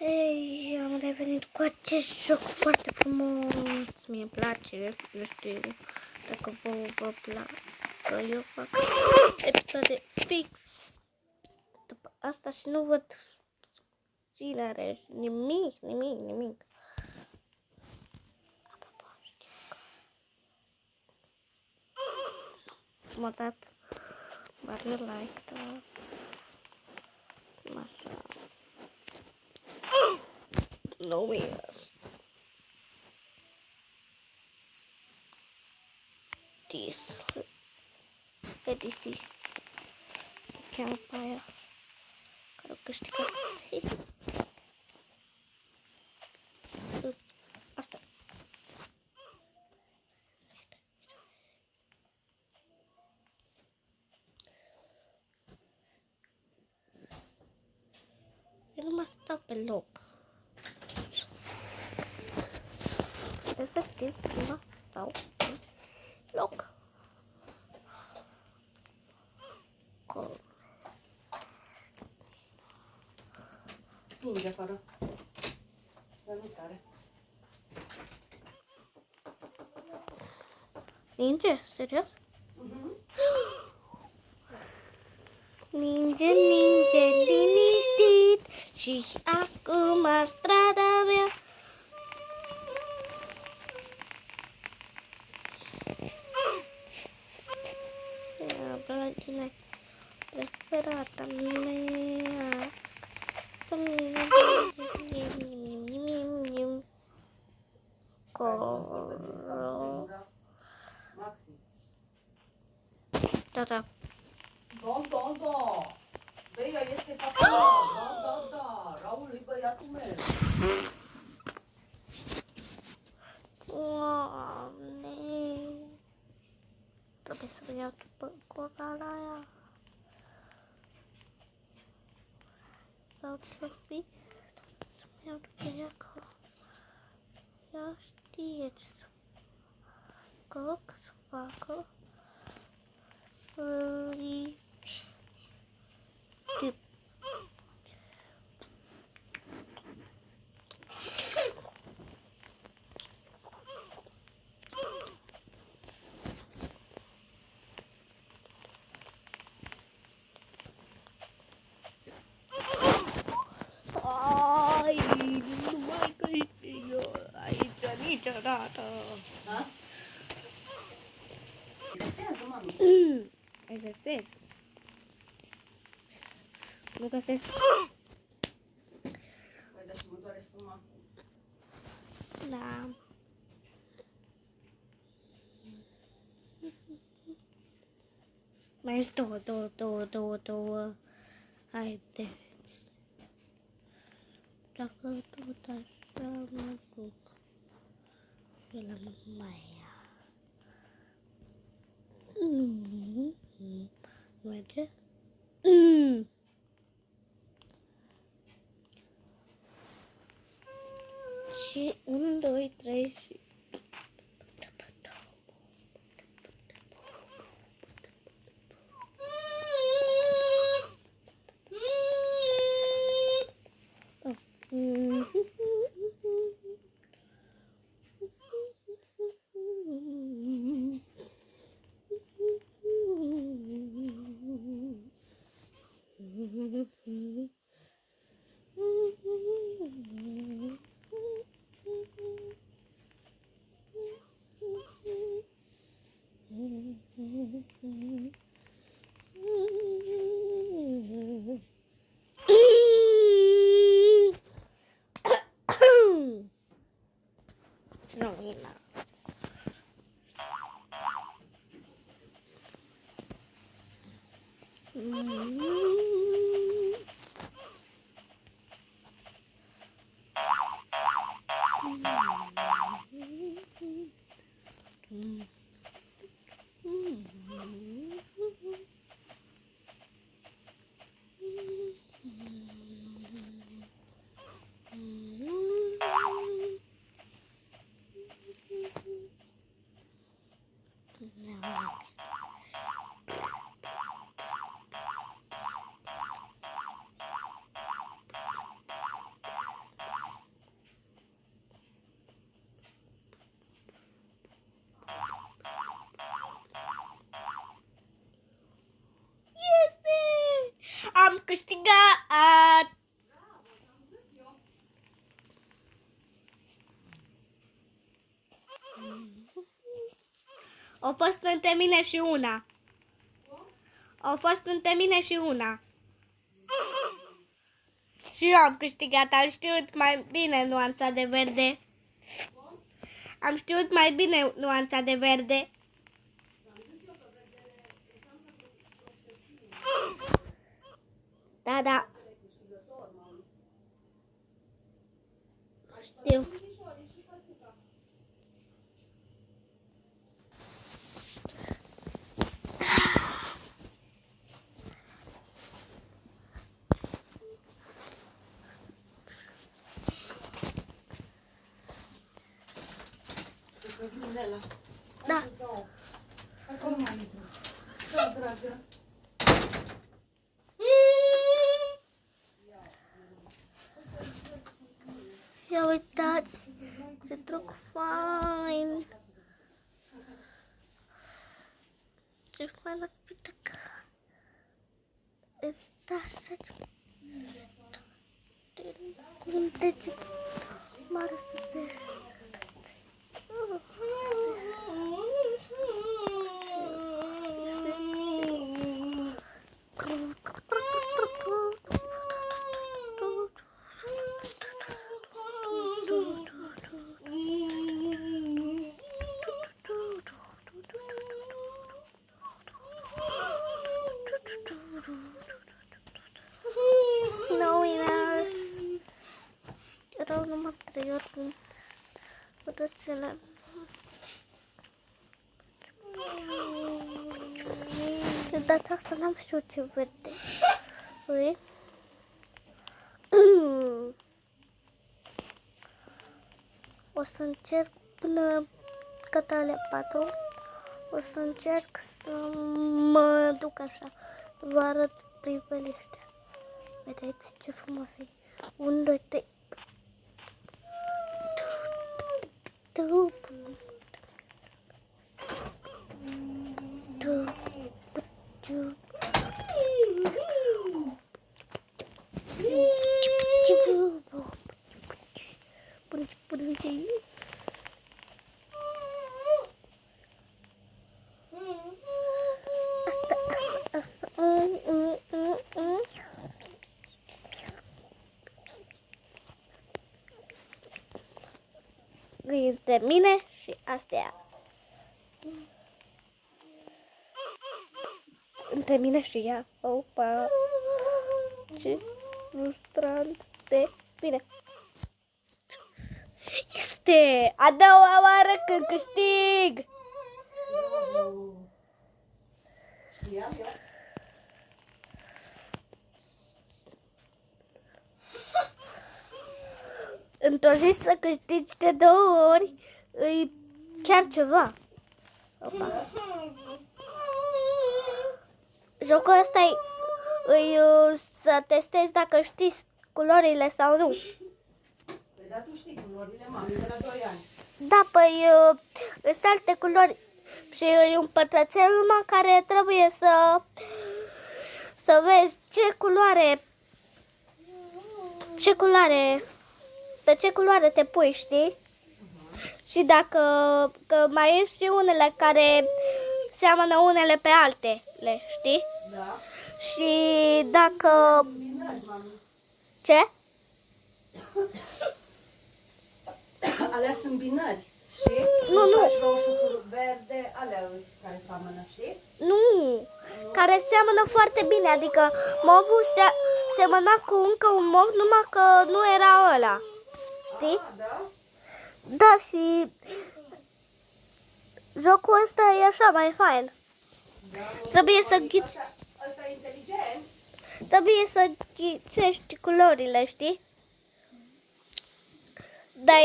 Hei, am revenit cu acest joc foarte frumos. Mie îmi place, nu știu dacă vă plac. Eu fac episoade fix după asta și nu văd cine are nimic. M-a dat mare like, da. Așa. No minus. This ediție. Cheamă pe aia care o câștigă. Asta. Eu nu mai stau pe loc. Efectiv, nu mai stau pe loc. Ninge afară. Dar nu tare. Ninge? Serios? Ninge, liniștit și acum strada mea. Blondina preferata mea. Coro. Da. Da. Băia este papua. Da. Raul e băiatul meu. Doamne. Trebuie să iau după corala aia. Sau trebuie să iau după ea că ea știe ce să facă. Să-i tip. Ai, nu mai câștigă aici niciodată. Da? Exersează, mami. Exersez. Nu găsesc. Păi, dar și mă doare stoma. Da. Mai sunt două. Haide. Dacă tot așa mă duc pe la mamaia. Merge? Și 1, 2, 3 și... Romina. am câștigat! Au fost între mine și una. Au fost între mine și una. Și eu am câștigat, am știut mai bine nuanța de verde. Am știut mai bine nuanța de verde. Da, da. Știu. Că vine Nela. Da. Acolo mai intru. Da, dragă. Ia uitați, ce truc fain. Ce faină pitacă. Uita așa. Cum te ți mare să te... No winners. Erau numai 3 ori cu rățele. De data asta n-am știut ce vede. Ui? O să încerc până gata alea 4. O să încerc să mă duc așa. Vă arăt priveliștea. Vedeți ce frumos e. 1, 2, 3. Asta. Între mine și astea. Între mine și ea. Opa! Ce frustrant de bine. Este a doua oară când câștig. Știam eu. Într-o zi să câștigi de 2 ori, e chiar ceva. Opa. Jocul ăsta e să testezi dacă știi culorile sau nu. Păi da, tu știi culorile mamei de la 2 ani. Da, păi sunt alte culori și e un pătrățel numai care trebuie să vezi pe ce culoare te pui, știi? Și dacă că mai e și unele care seamănă unele pe altele, știi? Da. Și dacă... Binări, mami. Ce? Alea sunt binări, știi? Nu, nu. Faci roșu cu verde, alea care seamănă, știi? Nu, care seamănă foarte bine, adică movul semăna cu încă un mov, numai că nu era ăla, știi? Ah, da? Da, și jocul ăsta e așa mai fain. Da, Trebuie să ghiți, Ăsta e inteligent. trebuie să ghicești culorile, știi? Dar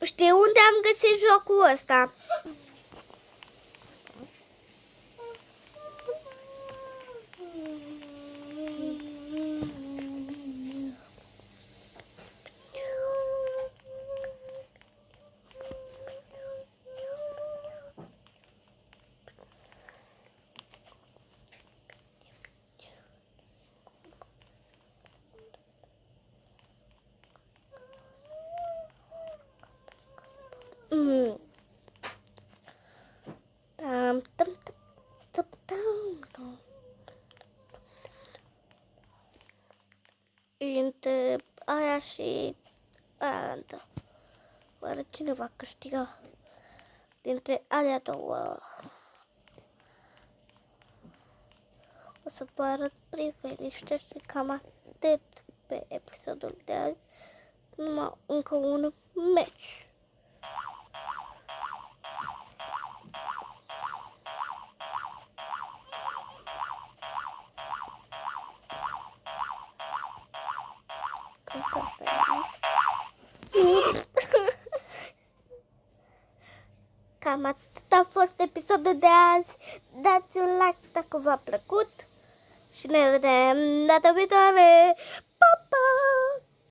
știi unde am găsit jocul ăsta? între aia și aia altă. Oare cine va câștiga dintre alea două? O să vă arăt priveliște și cam atât pe episodul de azi. Numai încă un meci. Cam atât a fost episodul de azi. Dați un like dacă v-a plăcut și ne vedem data viitoare. Pa, pa!